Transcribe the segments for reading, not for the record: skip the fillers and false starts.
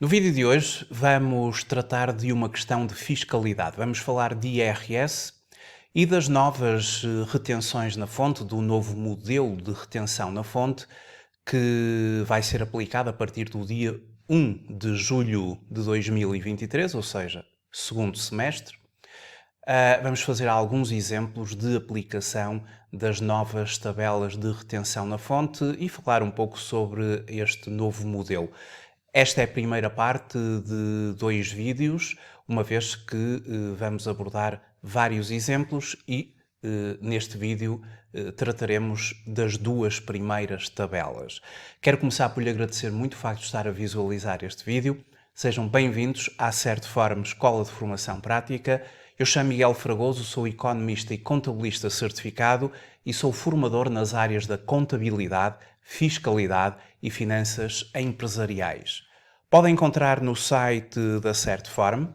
No vídeo de hoje vamos tratar de uma questão de fiscalidade. Vamos falar de IRS e das novas retenções na fonte, do novo modelo de retenção na fonte que vai ser aplicado a partir do dia 1 de julho de 2023, ou seja, segundo semestre. Vamos fazer alguns exemplos de aplicação das novas tabelas de retenção na fonte e falar um pouco sobre este novo modelo. Esta é a primeira parte de 2 vídeos, uma vez que vamos abordar vários exemplos e neste vídeo trataremos das 2 primeiras tabelas. Quero começar por lhe agradecer muito o facto de estar a visualizar este vídeo. Sejam bem-vindos à Certform Escola de Formação Prática. Eu chamo Miguel Fragoso, sou economista e contabilista certificado e sou formador nas áreas da contabilidade, fiscalidade e finanças empresariais. Podem encontrar no site da Certform,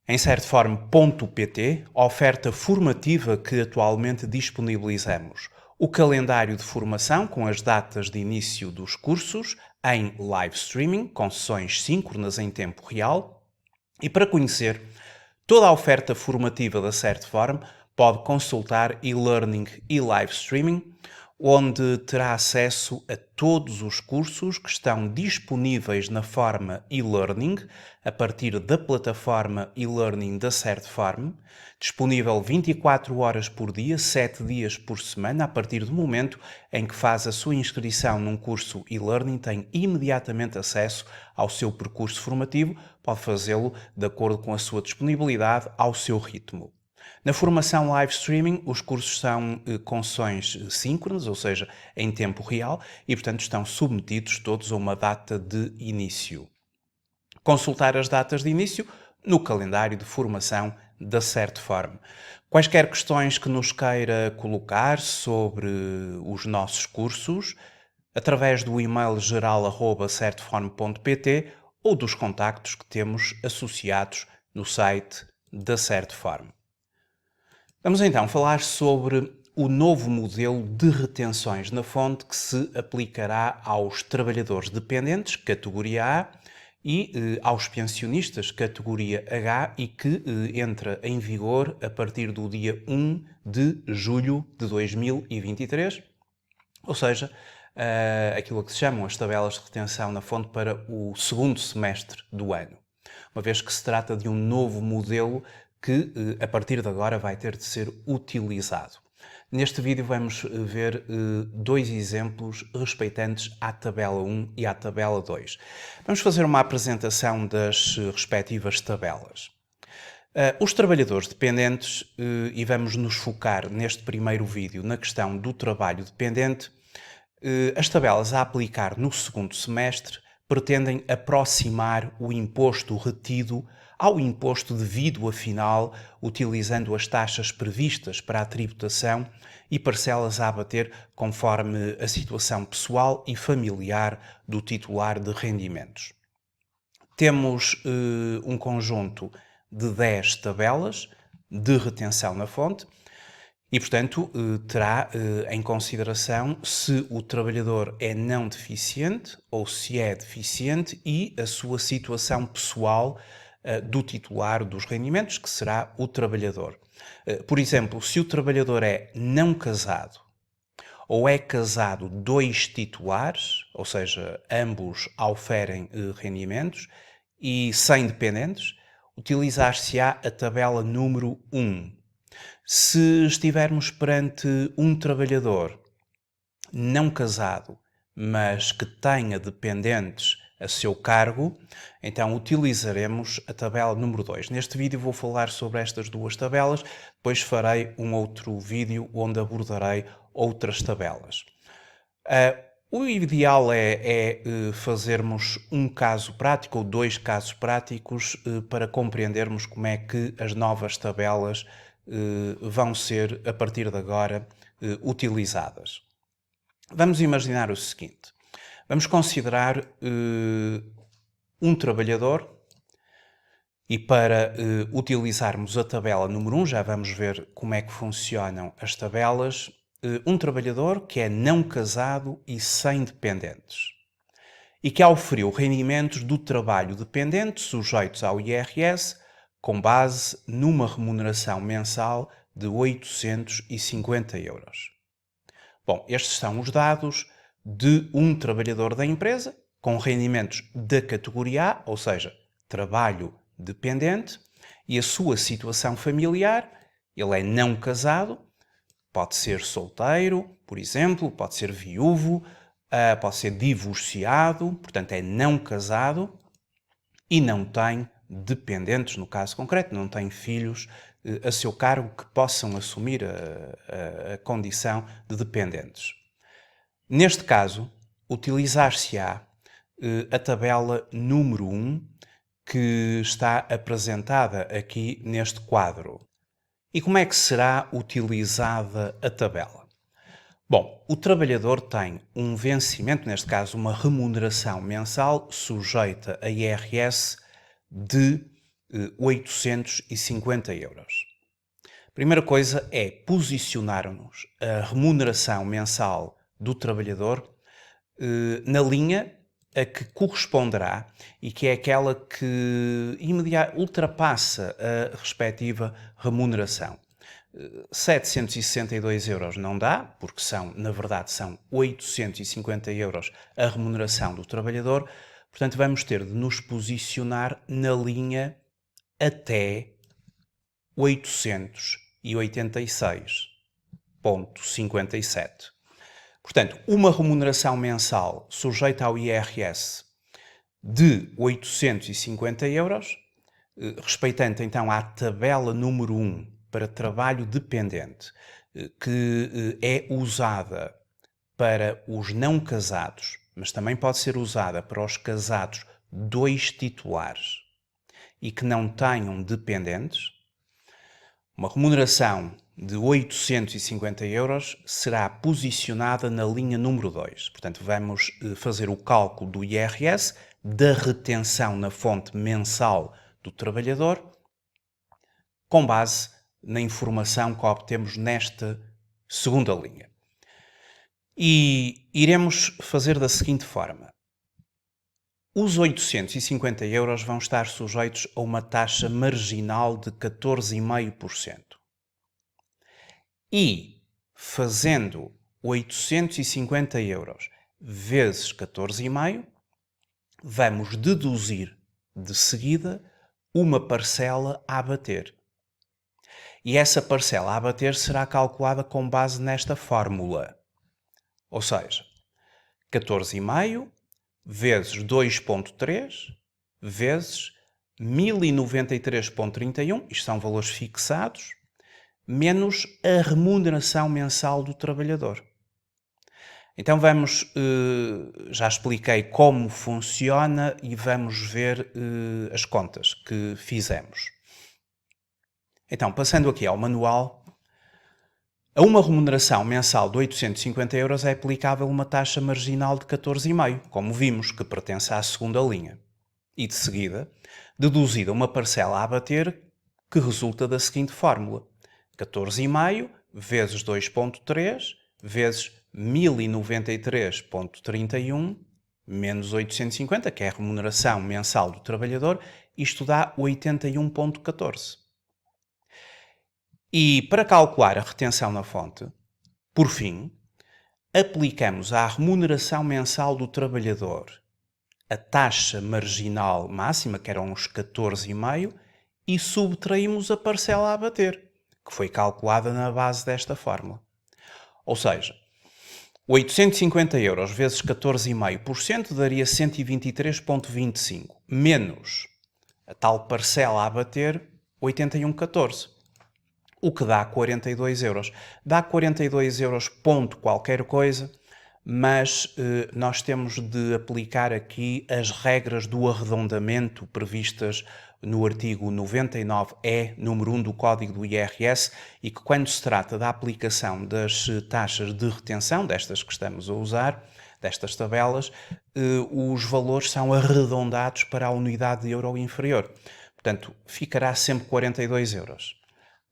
em certform.pt, a oferta formativa que atualmente disponibilizamos. O calendário de formação com as datas de início dos cursos em live streaming, com sessões síncronas em tempo real. E para conhecer toda a oferta formativa da Certform, pode consultar e-learning e live streaming, onde terá acesso a todos os cursos que estão disponíveis na forma e-learning, a partir da plataforma e-learning da Certform, disponível 24 horas por dia, 7 dias por semana. A partir do momento em que faz a sua inscrição num curso e-learning, tem imediatamente acesso ao seu percurso formativo, pode fazê-lo de acordo com a sua disponibilidade, ao seu ritmo. Na formação live streaming, os cursos são com sessões síncronas, ou seja, em tempo real, e portanto estão submetidos todos a uma data de início. Consultar as datas de início no calendário de formação da Certform. Quaisquer questões que nos queira colocar sobre os nossos cursos, através do e-mail geral@certform.pt ou dos contactos que temos associados no site da Certform. Vamos então falar sobre o novo modelo de retenções na fonte que se aplicará aos trabalhadores dependentes, categoria A, e aos pensionistas, categoria H, e que entra em vigor a partir do dia 1 de julho de 2023, ou seja, aquilo que se chamam as tabelas de retenção na fonte para o segundo semestre do ano, uma vez que se trata de um novo modelo que a partir de agora vai ter de ser utilizado. Neste vídeo vamos ver 2 exemplos respeitantes à tabela 1 e à tabela 2. Vamos fazer uma apresentação das respectivas tabelas. Os trabalhadores dependentes, e vamos nos focar neste primeiro vídeo na questão do trabalho dependente, as tabelas a aplicar no segundo semestre pretendem aproximar o imposto retido ao imposto devido, afinal, utilizando as taxas previstas para a tributação e parcelas a abater conforme a situação pessoal e familiar do titular de rendimentos. Temos um conjunto de 10 tabelas de retenção na fonte e, portanto, terá em consideração se o trabalhador é não deficiente ou se é deficiente e a sua situação pessoal do titular dos rendimentos, que será o trabalhador. Por exemplo, se o trabalhador é não casado ou é casado 2 titulares, ou seja, ambos auferem rendimentos, e sem dependentes, utilizar-se-á a tabela número 1. Se estivermos perante um trabalhador não casado, mas que tenha dependentes a seu cargo, então utilizaremos a tabela número 2. Neste vídeo vou falar sobre estas 2 tabelas, depois farei um outro vídeo onde abordarei outras tabelas. O ideal é fazermos um caso prático ou 2 casos práticos para compreendermos como é que as novas tabelas vão ser, a partir de agora, utilizadas. Vamos imaginar o seguinte. Vamos considerar um trabalhador e para utilizarmos a tabela número 1, já vamos ver como é que funcionam as tabelas, um trabalhador que é não casado e sem dependentes. e que auferiu rendimentos do trabalho dependente sujeitos ao IRS com base numa remuneração mensal de 850 euros. Bom, estes são os dados de um trabalhador da empresa com rendimentos da categoria A, ou seja, trabalho dependente, e a sua situação familiar. Ele é não casado, pode ser solteiro, por exemplo, pode ser viúvo, pode ser divorciado, portanto é não casado e não tem dependentes, no caso concreto, não tem filhos a seu cargo que possam assumir a condição de dependentes. Neste caso, utilizar-se-á a tabela número 1 que está apresentada aqui neste quadro. E como é que será utilizada a tabela? Bom, o trabalhador tem um vencimento, neste caso uma remuneração mensal sujeita a IRS de 850 euros. A primeira coisa é posicionarmos a remuneração mensal do trabalhador na linha a que corresponderá e que é aquela que ultrapassa a respectiva remuneração. 762 euros não dá, porque na verdade são 850 euros a remuneração do trabalhador, portanto vamos ter de nos posicionar na linha até 886,57. Portanto, uma remuneração mensal sujeita ao IRS de 850 euros, respeitando então à tabela número 1 para trabalho dependente, que é usada para os não casados, mas também pode ser usada para os casados 2 titulares e que não tenham dependentes. Uma remuneração de 850 euros será posicionada na linha número 2. Portanto, vamos fazer o cálculo do IRS, da retenção na fonte mensal do trabalhador, com base na informação que obtemos nesta segunda linha. E iremos fazer da seguinte forma. Os 850 euros vão estar sujeitos a uma taxa marginal de 14,5%. E, fazendo 850 euros vezes 14,5, vamos deduzir de seguida uma parcela a abater. E essa parcela a abater será calculada com base nesta fórmula. Ou seja, 14,5 vezes 2,3 vezes 1093,31, isto são valores fixados, menos a remuneração mensal do trabalhador. Então já expliquei como funciona e vamos ver as contas que fizemos. Então, passando aqui ao manual, a uma remuneração mensal de 850 euros é aplicável uma taxa marginal de 14,5, como vimos, que pertence à segunda linha. E, de seguida, deduzida uma parcela a abater que resulta da seguinte fórmula. 14,5 vezes 2,3 vezes 1093,31 menos 850, que é a remuneração mensal do trabalhador, isto dá 81,14. E para calcular a retenção na fonte, por fim, aplicamos à remuneração mensal do trabalhador a taxa marginal máxima, que eram os 14,5, e subtraímos a parcela a abater, que foi calculada na base desta fórmula. Ou seja, 850 euros vezes 14,5% daria 123,25, menos a tal parcela a abater, 81,14. O que dá 42 euros. Dá 42 euros ponto qualquer coisa, mas nós temos de aplicar aqui as regras do arredondamento previstas no artigo 99E, número 1 do Código do IRS, e que quando se trata da aplicação das taxas de retenção, destas que estamos a usar, destas tabelas, os valores são arredondados para a unidade de euro inferior. Portanto, ficará sempre 42 euros.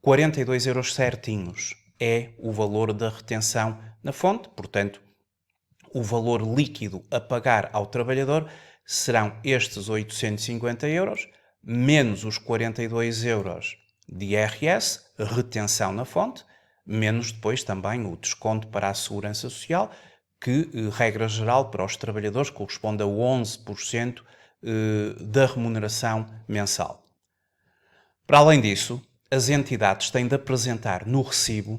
42 euros certinhos é o valor da retenção na fonte, portanto, o valor líquido a pagar ao trabalhador serão estes 850 euros, menos os 42 euros de IRS, retenção na fonte, menos depois também o desconto para a Segurança Social, que, regra geral, para os trabalhadores corresponde a 11% da remuneração mensal. Para além disso, as entidades têm de apresentar no recibo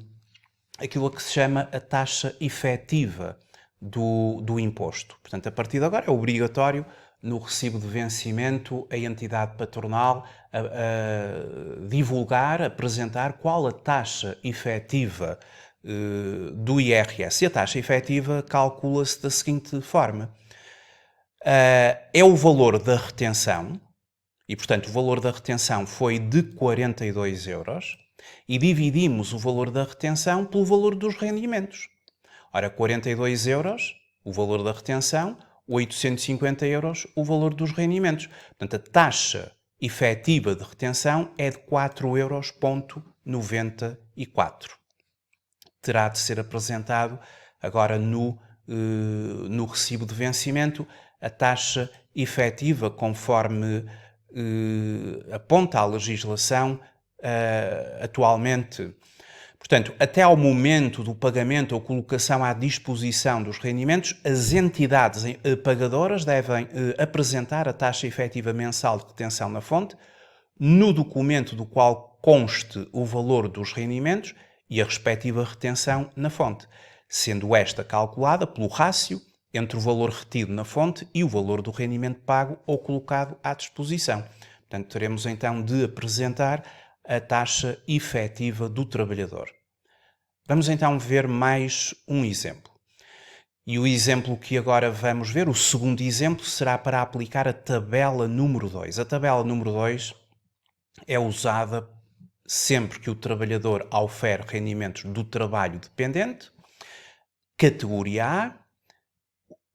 aquilo a que se chama a taxa efetiva do imposto. Portanto, a partir de agora é obrigatório no recibo de vencimento a entidade patronal a divulgar, apresentar qual a taxa efetiva do IRS. E a taxa efetiva calcula-se da seguinte forma. É o valor da retenção, e portanto o valor da retenção foi de 42 euros, e dividimos o valor da retenção pelo valor dos rendimentos. Ora, 42 euros, o valor da retenção, 850 euros, o valor dos rendimentos. Portanto, a taxa efetiva de retenção é de 4,94 euros. Terá de ser apresentado agora no recibo de vencimento a taxa efetiva conforme aponta a legislação atualmente. Portanto, até ao momento do pagamento ou colocação à disposição dos rendimentos, as entidades pagadoras devem apresentar a taxa efetiva mensal de retenção na fonte, no documento do qual conste o valor dos rendimentos e a respectiva retenção na fonte, sendo esta calculada pelo rácio entre o valor retido na fonte e o valor do rendimento pago ou colocado à disposição. Portanto, teremos então de apresentar a taxa efetiva do trabalhador. Vamos então ver mais um exemplo. E o exemplo que agora vamos ver, o segundo exemplo, será para aplicar a tabela número 2. A tabela número 2 é usada sempre que o trabalhador aufere rendimentos do trabalho dependente. Categoria A,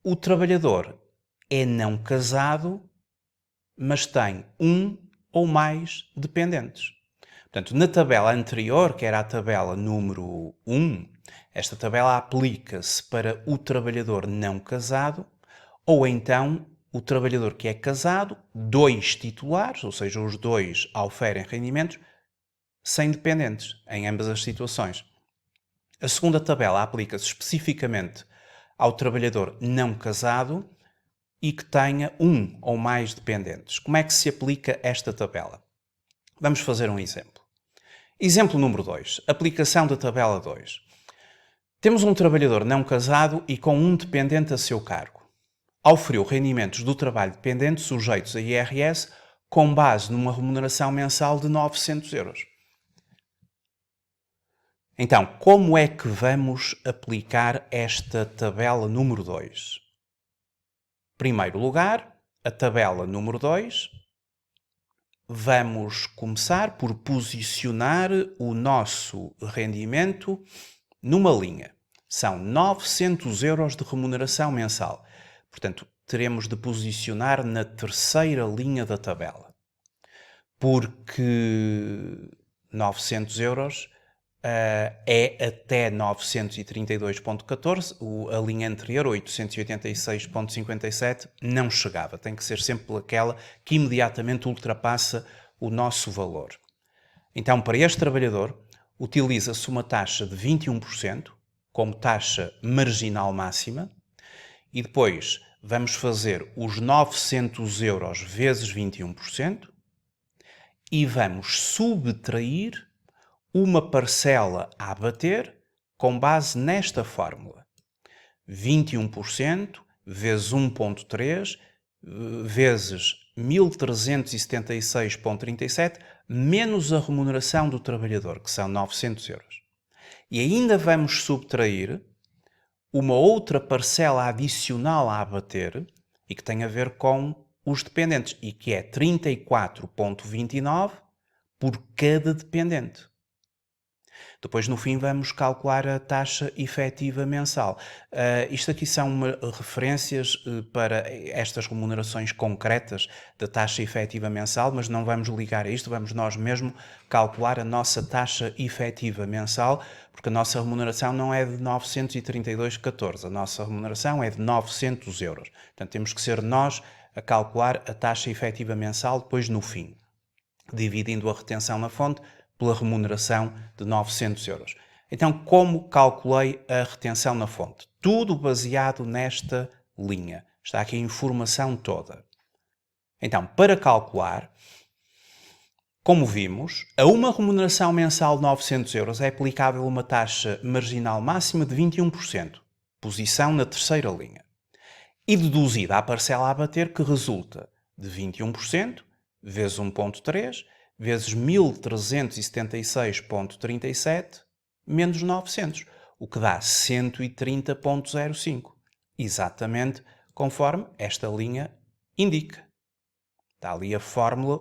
o trabalhador é não casado, mas tem um ou mais dependentes. Portanto, na tabela anterior, que era a tabela número 1, esta tabela aplica-se para o trabalhador não casado ou então o trabalhador que é casado, 2 titulares, ou seja, os dois oferem rendimentos, sem dependentes, em ambas as situações. A segunda tabela aplica-se especificamente ao trabalhador não casado e que tenha um ou mais dependentes. Como é que se aplica esta tabela? Vamos fazer um exemplo. Exemplo número 2. Aplicação da tabela 2. Temos um trabalhador não casado e com um dependente a seu cargo. Auferiu rendimentos do trabalho dependente sujeitos a IRS com base numa remuneração mensal de 900 euros. Então, como é que vamos aplicar esta tabela número 2? Em primeiro lugar, a tabela número 2, vamos começar por posicionar o nosso rendimento numa linha. São 900 euros de remuneração mensal. Portanto, teremos de posicionar na terceira linha da tabela. Porque 900 euros é até 932.14, a linha anterior, 886.57, não chegava. Tem que ser sempre aquela que imediatamente ultrapassa o nosso valor. Então, para este trabalhador, utiliza-se uma taxa de 21% como taxa marginal máxima e depois vamos fazer os 900 euros vezes 21% e vamos subtrair uma parcela a abater com base nesta fórmula. 21% vezes 1.3 vezes 1376.37 menos a remuneração do trabalhador, que são 900 euros. E ainda vamos subtrair uma outra parcela adicional a abater e que tem a ver com os dependentes e que é 34.29 por cada dependente. Depois, no fim, vamos calcular a taxa efetiva mensal. Isto aqui são referências para estas remunerações concretas da taxa efetiva mensal, mas não vamos ligar a isto, vamos nós mesmo calcular a nossa taxa efetiva mensal, porque a nossa remuneração não é de 932,14, a nossa remuneração é de 900 euros. Portanto, temos que ser nós a calcular a taxa efetiva mensal depois no fim, dividindo a retenção na fonte pela remuneração de 900 euros. Então, como calculei a retenção na fonte? Tudo baseado nesta linha. Está aqui a informação toda. Então, para calcular, como vimos, a uma remuneração mensal de 900 euros é aplicável uma taxa marginal máxima de 21%, posição na terceira linha, e deduzida a parcela a abater, que resulta de 21% vezes 1,3 vezes 1376,37 menos 900, o que dá 130,05. Exatamente conforme esta linha indica. Está ali a fórmula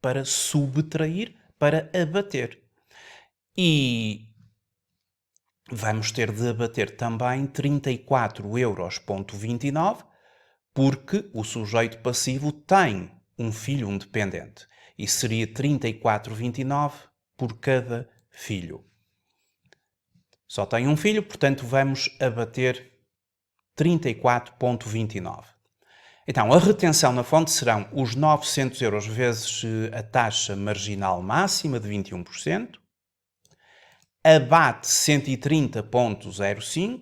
para subtrair, para abater. E vamos ter de abater também 34,29 euros, porque o sujeito passivo tem um filho, um dependente. E seria 34,29 por cada filho. Só tem um filho, portanto vamos abater 34,29. Então, a retenção na fonte serão os 900 euros vezes a taxa marginal máxima de 21%, abate 130,05,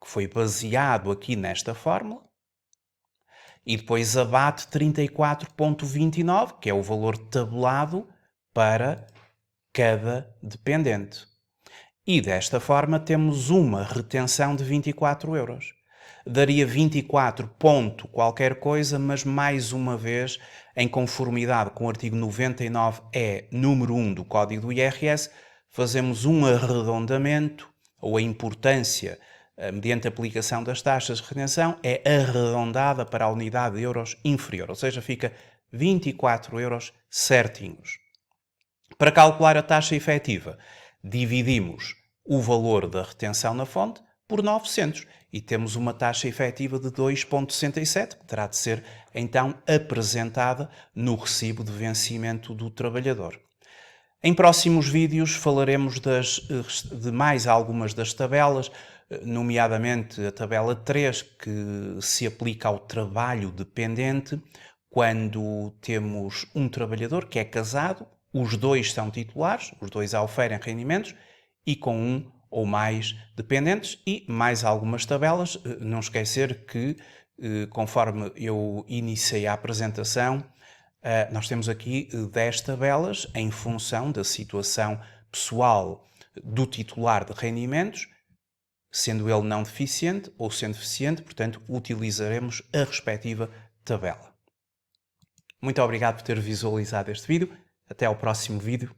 que foi baseado aqui nesta fórmula, e depois abate 34,29, que é o valor tabulado para cada dependente. E desta forma temos uma retenção de 24 euros. Daria 24 ponto qualquer coisa, mas mais uma vez, em conformidade com o artigo 99E, número 1 do Código do IRS, fazemos um arredondamento, ou a importância mediante a aplicação das taxas de retenção, é arredondada para a unidade de euros inferior, ou seja, fica 24 euros certinhos. Para calcular a taxa efetiva, dividimos o valor da retenção na fonte por 900 e temos uma taxa efetiva de 2,67, que terá de ser então apresentada no recibo de vencimento do trabalhador. Em próximos vídeos falaremos de mais algumas das tabelas, nomeadamente a tabela 3, que se aplica ao trabalho dependente, quando temos um trabalhador que é casado, os dois são titulares, os dois oferem rendimentos, e com um ou mais dependentes, e mais algumas tabelas. Não esquecer que, conforme eu iniciei a apresentação, nós temos aqui 10 tabelas em função da situação pessoal do titular de rendimentos, sendo ele não deficiente ou sendo deficiente, portanto, utilizaremos a respectiva tabela. Muito obrigado por ter visualizado este vídeo. Até ao próximo vídeo.